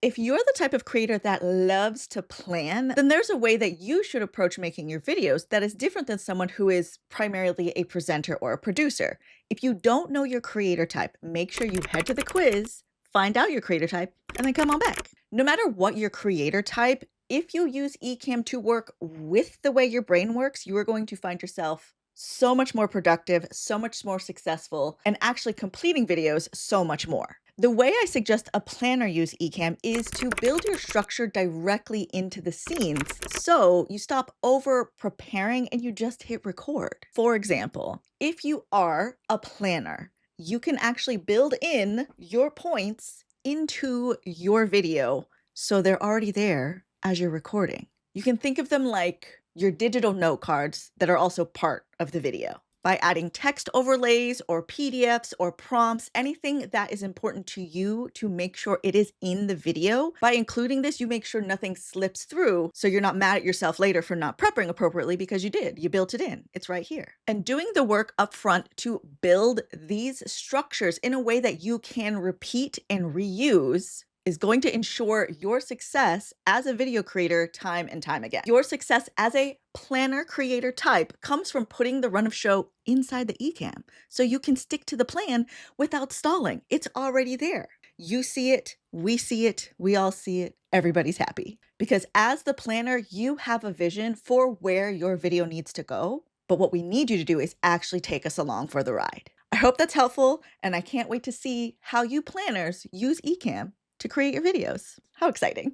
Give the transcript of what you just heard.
If you're the type of creator that loves to plan, then there's a way that you should approach making your videos that is different than someone who is primarily a presenter or a producer. If you don't know your creator type, make sure you head to the quiz, find out your creator type, and then come on back. No matter what your creator type, if you use Ecamm to work with the way your brain works, you are going to find yourself so much more productive, so much more successful, and actually completing videos so much more. The way I suggest a planner use Ecamm is to build your structure directly into the scenes so you stop over preparing and you just hit record. For example, if you are a planner, you can actually build in your points into your video so they're already there as you're recording. You can think of them like your digital note cards that are also part of the video. By adding text overlays or PDFs or prompts, anything that is important to you to make sure it is in the video. By including this, you make sure nothing slips through so you're not mad at yourself later for not prepping appropriately because you did. You built it in. It's right here. And doing the work up front to build these structures in a way that you can repeat and reuse is going to ensure your success as a video creator time and time again. Your success as a planner creator type comes from putting the run of show inside the Ecamm so you can stick to the plan without stalling. It's already there. You see it, we all see it, everybody's happy. Because as the planner, you have a vision for where your video needs to go, but what we need you to do is actually take us along for the ride. I hope that's helpful, and I can't wait to see how you planners use Ecamm to create your videos. How exciting.